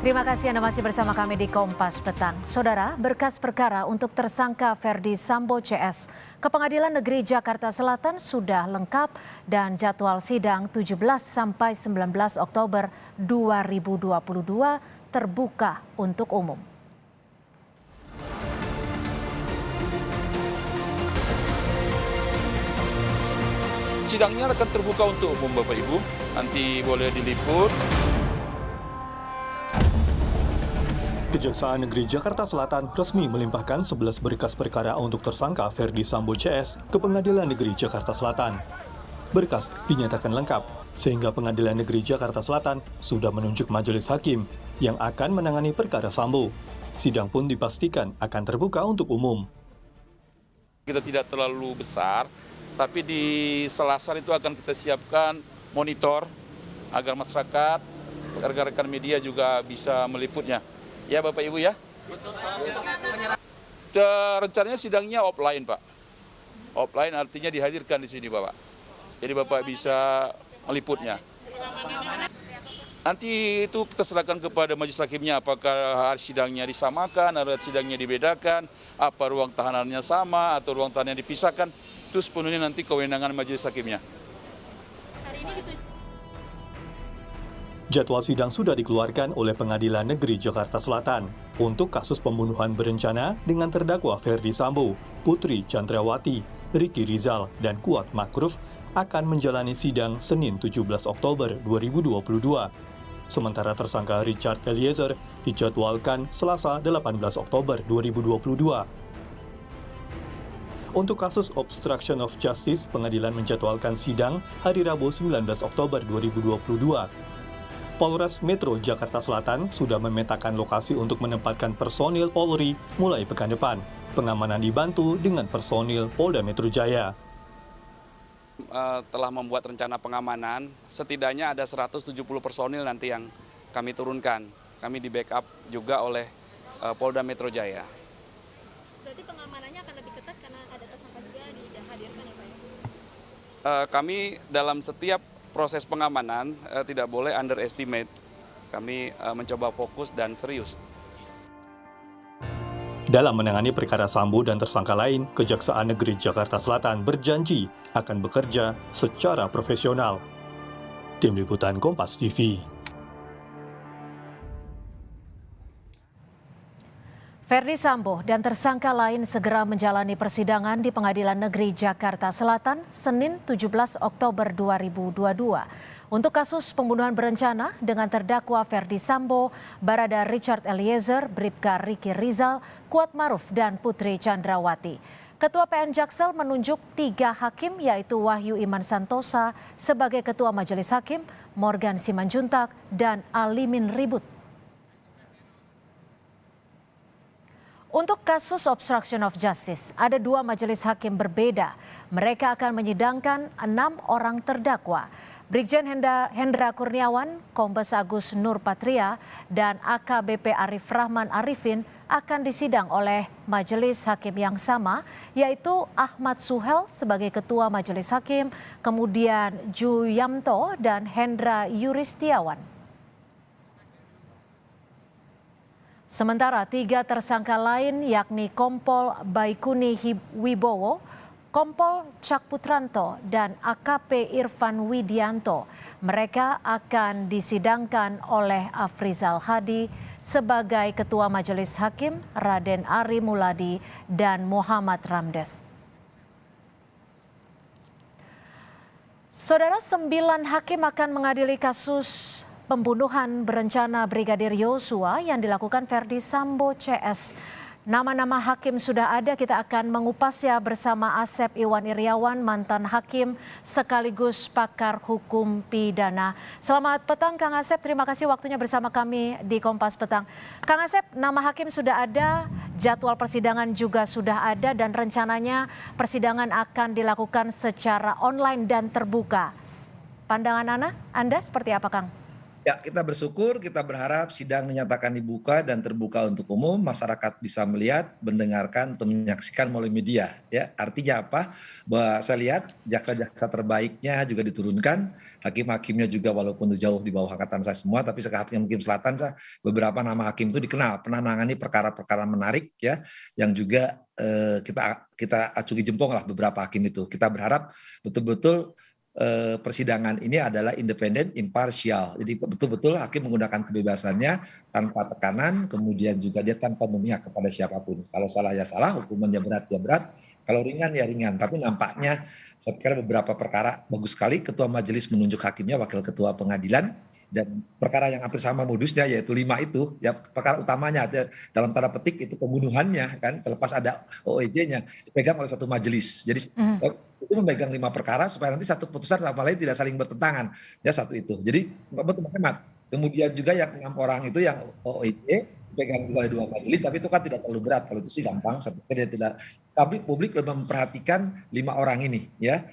Terima kasih Anda masih bersama kami di Kompas Petang. Saudara, berkas perkara untuk tersangka Ferdi Sambo CS ke Pengadilan Negeri Jakarta Selatan sudah lengkap dan jadwal sidang 17 sampai 19 Oktober 2022 terbuka untuk umum. Sidangnya akan terbuka untuk umum Bapak Ibu, nanti boleh diliput. Kejaksaan Negeri Jakarta Selatan resmi melimpahkan 11 berkas perkara untuk tersangka Ferdi Sambo CS ke Pengadilan Negeri Jakarta Selatan. Berkas dinyatakan lengkap, sehingga Pengadilan Negeri Jakarta Selatan sudah menunjuk majelis hakim yang akan menangani perkara Sambo. Sidang pun dipastikan akan terbuka untuk umum. Kita tidak terlalu besar, tapi di Selasar itu akan kita siapkan monitor agar masyarakat, rekan-rekan media juga bisa meliputnya. Ya Bapak Ibu ya. Rencananya sidangnya offline Pak. Offline artinya dihadirkan di sini Bapak. Jadi Bapak bisa meliputnya. Nanti itu kita serahkan kepada majelis hakimnya apakah hari sidangnya disamakan, hari sidangnya dibedakan, apa ruang tahanannya sama atau ruang tahanannya dipisahkan. Itu sepenuhnya nanti kewenangan majelis hakimnya. Jadwal sidang sudah dikeluarkan oleh Pengadilan Negeri Jakarta Selatan untuk kasus pembunuhan berencana dengan terdakwa Ferdi Sambo, Putri Chandrawati, Ricky Rizal, dan Kuat Makruf akan menjalani sidang Senin 17 Oktober 2022. Sementara tersangka Richard Eliezer dijadwalkan Selasa 18 Oktober 2022. Untuk kasus obstruction of justice, pengadilan menjadwalkan sidang hari Rabu 19 Oktober 2022. Polres Metro Jakarta Selatan sudah memetakan lokasi untuk menempatkan personil Polri mulai pekan depan. Pengamanan dibantu dengan personil Polda Metro Jaya. Telah membuat rencana pengamanan, setidaknya ada 170 personil nanti yang kami turunkan. Kami di backup juga oleh Polda Metro Jaya. Berarti pengamanannya akan lebih ketat karena ada tersangka juga dihadirkan ya Pak ya? Kami dalam setiap proses pengamanan tidak boleh underestimate. Kami mencoba fokus dan serius. Dalam menangani perkara Sambo dan tersangka lain, Kejaksaan Negeri Jakarta Selatan berjanji akan bekerja secara profesional. Tim Liputan Kompas TV. Ferdi Sambo dan tersangka lain segera menjalani persidangan di Pengadilan Negeri Jakarta Selatan Senin 17 Oktober 2022. Untuk kasus pembunuhan berencana dengan terdakwa Ferdi Sambo, Barada Richard Eliezer, Bribka Ricky Rizal, Kuat Maruf, dan Putri Chandrawati. Ketua PN Jaksel menunjuk 3 hakim yaitu Wahyu Iman Santosa sebagai Ketua Majelis Hakim, Morgan Simanjuntak, dan Alimin Ribut. Untuk kasus obstruction of justice, ada 2 majelis hakim berbeda. Mereka akan menyidangkan 6 orang terdakwa. Brigjen Hendra Kurniawan, Kombes Agus Nur Patria, dan AKBP Arif Rahman Arifin akan disidang oleh majelis hakim yang sama, yaitu Ahmad Suhel sebagai Ketua Majelis Hakim, kemudian Ju Yamto dan Hendra Yuristiawan. Sementara 3 tersangka lain yakni Kompol Baikuni Wibowo, Kompol Cak Putranto, dan AKP Irfan Widianto. Mereka akan disidangkan oleh Afrizal Hadi sebagai Ketua Majelis Hakim, Raden Ari Muladi, dan Muhammad Ramdes. Saudara, 9 hakim akan mengadili kasus pembunuhan berencana Brigadir Yosua yang dilakukan Ferdi Sambo CS. Nama-nama hakim sudah ada, kita akan mengupasnya bersama Asep Iwan Iriawan, mantan hakim sekaligus pakar hukum pidana. Selamat petang Kang Asep, terima kasih waktunya bersama kami di Kompas Petang. Kang Asep, nama hakim sudah ada, jadwal persidangan juga sudah ada, dan rencananya persidangan akan dilakukan secara online dan terbuka. Pandangan Anda seperti apa Kang? Ya, kita bersyukur, kita berharap sidang menyatakan dibuka dan terbuka untuk umum, masyarakat bisa melihat, mendengarkan, atau menyaksikan melalui media. Ya, artinya apa? Bahwa saya lihat jaksa-jaksa terbaiknya juga diturunkan, hakim-hakimnya juga walaupun jauh di bawah angkatan saya semua, tapi sekarang Hakim Selatan saya beberapa nama hakim itu dikenal pernah nangani perkara-perkara menarik ya, yang juga kita acungi jempol lah beberapa hakim itu. Kita berharap betul-betul persidangan ini adalah independen, imparsial. Jadi betul-betul hakim menggunakan kebebasannya tanpa tekanan, kemudian juga dia tanpa memihak kepada siapapun. Kalau salah ya salah, hukumannya berat ya berat, kalau ringan ya ringan. Tapi nampaknya saya kira beberapa perkara bagus sekali ketua majelis menunjuk hakimnya, wakil ketua pengadilan, dan perkara yang hampir sama modusnya yaitu 5 itu ya, perkara utamanya dalam tanda petik itu pembunuhannya kan, terlepas ada OEJ-nya dipegang oleh satu majelis. Jadi itu memegang 5 perkara supaya nanti satu putusan sama lain tidak saling bertentangan ya, satu itu. Jadi betul hemat. Kemudian juga yang 6 orang itu yang OEJ dipegang oleh 2 majelis, tapi itu kan tidak terlalu berat, kalau itu sih gampang. Saya pikir dia tidak, publik lebih memperhatikan 5 orang ini ya.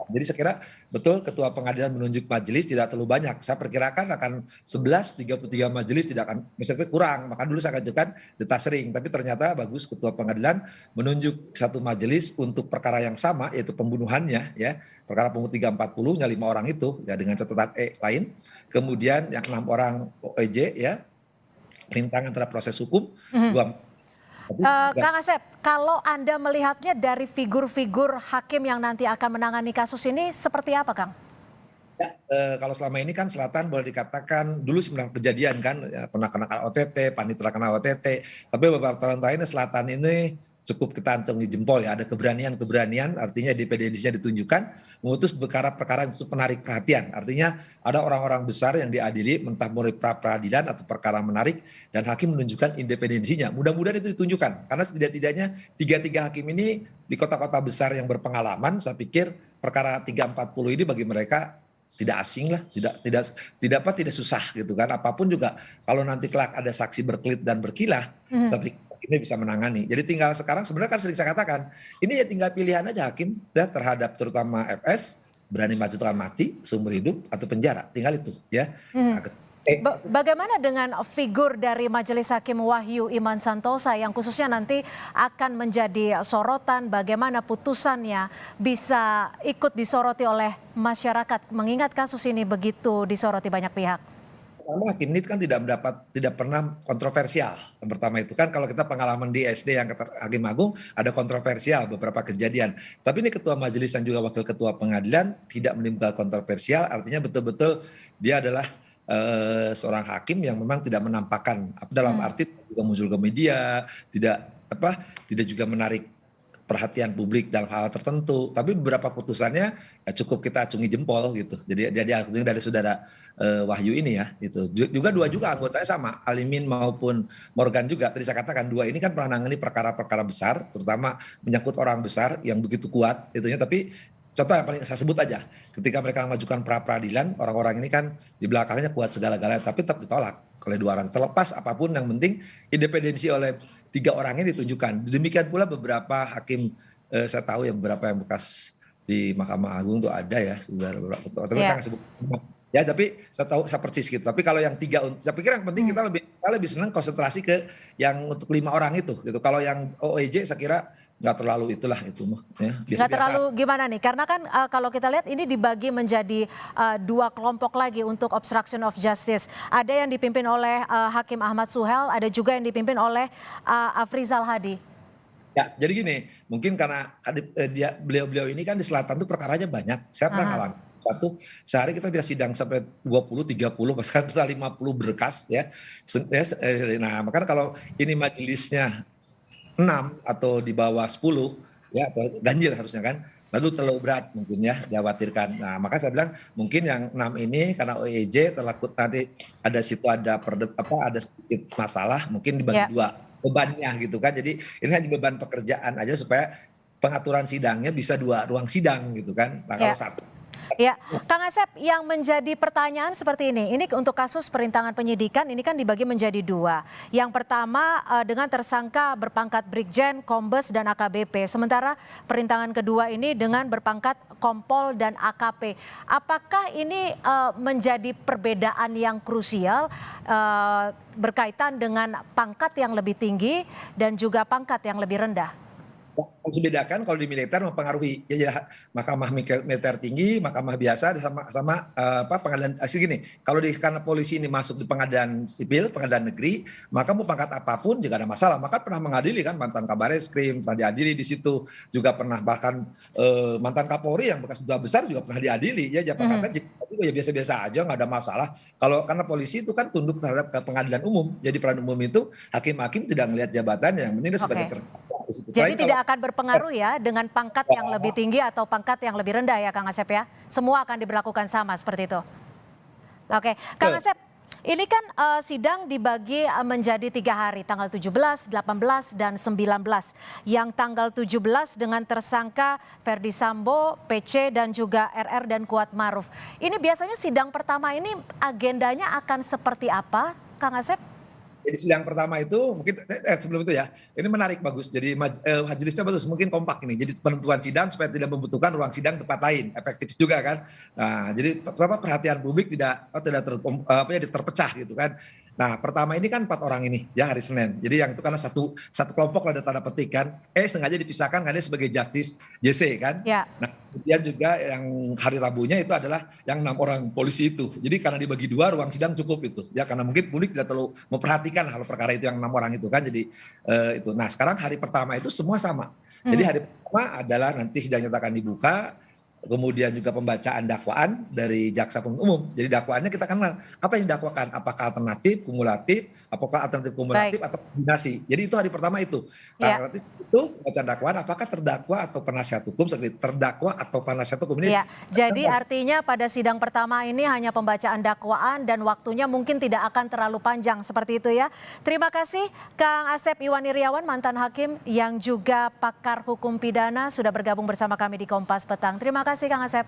Jadi saya kira betul ketua pengadilan menunjuk majelis tidak terlalu banyak. Saya perkirakan akan 33 majelis, tidak akan, misalnya kurang. Maka dulu saya ajukan deta sering, tapi ternyata bagus ketua pengadilan menunjuk satu majelis untuk perkara yang sama, yaitu pembunuhannya ya. Perkara pembunuh 340-nya 5 orang itu ya, dengan catatan lain. Kemudian yang 6 orang OEJ ya, perintangan terhadap proses hukum. Kang Asep, kalau Anda melihatnya dari figur-figur hakim yang nanti akan menangani kasus ini seperti apa, Kang? Ya, kalau selama ini kan Selatan boleh dikatakan dulu sebenarnya kejadian kan, ya, pernah kena OTT, panitera kena OTT, tapi beberapa tahun terakhir Selatan ini cukup kita acungi jempol ya, ada keberanian, artinya independensinya ditunjukkan, mengutus perkara-perkara yang cukup menarik perhatian. Artinya ada orang-orang besar yang diadili, entah melalui pra-peradilan atau perkara menarik, dan hakim menunjukkan independensinya. Mudah-mudahan itu ditunjukkan, karena setidak-tidaknya 3 hakim ini di kota-kota besar yang berpengalaman, saya pikir perkara 340 ini bagi mereka tidak asing lah, tidak susah gitu kan. Apapun juga kalau nanti kelak ada saksi berkelit dan berkilah, saya pikir ini bisa menangani. Jadi tinggal sekarang sebenarnya kan sering saya katakan, ini ya tinggal pilihan aja hakim ya, terhadap terutama FS, berani maju tekan mati, seumur hidup atau penjara, tinggal itu ya. Bagaimana dengan figur dari Majelis Hakim Wahyu Iman Santosa yang khususnya nanti akan menjadi sorotan, bagaimana putusannya bisa ikut disoroti oleh masyarakat mengingat kasus ini begitu disoroti banyak pihak? Pertama, hakim ini kan tidak pernah kontroversial. Yang pertama itu kan kalau kita pengalaman di SD yang Hakim Agung ada kontroversial beberapa kejadian. Tapi ini ketua majelis dan juga wakil ketua pengadilan tidak menimbulkan kontroversial, artinya betul-betul dia adalah seorang hakim yang memang tidak menampakkan dalam arti juga muncul ke media, tidak juga menarik perhatian publik dalam hal tertentu, tapi beberapa putusannya ya cukup kita acungi jempol gitu. Jadi dia acungi dari saudara Wahyu ini ya, itu juga 2 juga anggotanya sama, Alimin maupun Morgan juga. Tadi saya katakan 2 ini kan pernah nangani perkara-perkara besar, terutama menyangkut orang besar yang begitu kuat itunya. Tapi contoh yang paling saya sebut aja, ketika mereka mengajukan pra-peradilan, orang-orang ini kan di belakangnya kuat segala-galanya, tapi tetap ditolak oleh 2 orang. Terlepas apapun, yang penting independensi oleh 3 orang ini ditunjukkan. Demikian pula beberapa hakim, saya tahu ya beberapa yang bekas di Mahkamah Agung itu ada ya, sudah beberapa, tapi saya nggak sebut. Ya, tapi saya tahu, saya persis gitu. Tapi kalau yang 3, saya pikir yang penting saya lebih senang konsentrasi ke yang untuk 5 orang itu. Gitu. Kalau yang OEJ saya kira nggak terlalu itulah itu mah ya, nggak terlalu gimana nih, karena kan kalau kita lihat ini dibagi menjadi 2 kelompok lagi untuk obstruction of justice. Ada yang dipimpin oleh Hakim Ahmad Suhel, ada juga yang dipimpin oleh Afrizal Hadi. Ya, jadi gini, mungkin karena beliau ini kan di Selatan tuh perkaranya banyak. Saya pernah ngalamin sehari kita bisa sidang sampai 20, 30, bahkan 50 berkas ya. Nah, makanya kalau ini majelisnya 6 atau di bawah 10 ya, atau ganjil harusnya kan, lalu terlalu berat mungkin ya, dikhawatirkan. Nah, maka saya bilang mungkin yang 6 ini karena OEJ terlakut nanti ada sedikit masalah, mungkin dibagi 2 bebannya gitu kan. Jadi ini hanya beban pekerjaan aja supaya pengaturan sidangnya bisa 2 ruang sidang gitu kan. Nah, kalau 1 Ya, Kang Asep, yang menjadi pertanyaan seperti ini untuk kasus perintangan penyidikan ini kan dibagi menjadi dua. Yang pertama dengan tersangka berpangkat Brigjen, Kombes, dan AKBP. Sementara perintangan kedua ini dengan berpangkat Kompol dan AKP. Apakah ini menjadi perbedaan yang krusial berkaitan dengan pangkat yang lebih tinggi dan juga pangkat yang lebih rendah? Harus dibedakan kalau di militer mempengaruhi ya, mahkamah militer tinggi, mahkamah biasa sama pengadilan gini. Kalau karena polisi ini masuk di pengadilan sipil, pengadilan negeri, maka mau pangkat apapun jika ada masalah, maka pernah mengadili kan mantan Kabareskrim pernah diadili di situ, juga pernah bahkan mantan Kapolri yang bekas duta besar juga pernah diadili ya pangkatnya juga ya biasa-biasa aja, nggak ada masalah. Kalau karena polisi itu kan tunduk terhadap pengadilan umum, jadi peradilan umum itu hakim-hakim tidak melihat jabatan yang penting dia sebagai terdakwa. Jadi tidak akan berpengaruh ya dengan pangkat yang lebih tinggi atau pangkat yang lebih rendah ya Kang Asep ya? Semua akan diberlakukan sama seperti itu? Oke, Kang Asep, ini kan sidang dibagi menjadi 3 hari, tanggal 17, 18, dan 19. Yang tanggal 17 dengan tersangka Ferdi Sambo, PC, dan juga RR dan Kuat Maruf. Ini biasanya sidang pertama ini agendanya akan seperti apa, Kang Asep? Jadi sidang pertama itu mungkin sebelum itu ya, ini menarik bagus. Jadi majelisnya bagus, mungkin kompak ini. Jadi penentuan sidang supaya tidak membutuhkan ruang sidang tempat lain, efektif juga kan. Nah, jadi perhatian publik tidak terpecah gitu kan. Nah, pertama ini kan 4 orang ini ya hari Senin. Jadi yang itu karena satu kelompok lah ada tanda petik kan. Sengaja dipisahkan karena dia sebagai justice JC kan. Ya. Nah, kemudian juga yang hari Rabunya itu adalah yang 6 orang polisi itu. Jadi karena dibagi 2 ruang sidang cukup itu. Ya karena mungkin publik tidak terlalu memperhatikan hal perkara itu yang 6 orang itu kan. Jadi itu. Nah, sekarang hari pertama itu semua sama. Jadi hari pertama adalah nanti sidang nyatakan dibuka. Kemudian juga pembacaan dakwaan dari jaksa penuntut umum. Jadi dakwaannya kita kenal apa yang didakwakan, apakah alternatif, kumulatif, atau kombinasi. Jadi itu hari pertama itu. Nah, nanti itu pembacaan dakwaan apakah terdakwa atau penasihat hukum, terdakwa atau penasihat hukum ini. Ya, jadi artinya pada sidang pertama ini hanya pembacaan dakwaan dan waktunya mungkin tidak akan terlalu panjang seperti itu ya. Terima kasih Kang Asep Iwan Iryawan, mantan hakim yang juga pakar hukum pidana sudah bergabung bersama kami di Kompas Petang. Terima kasih Kang Asep.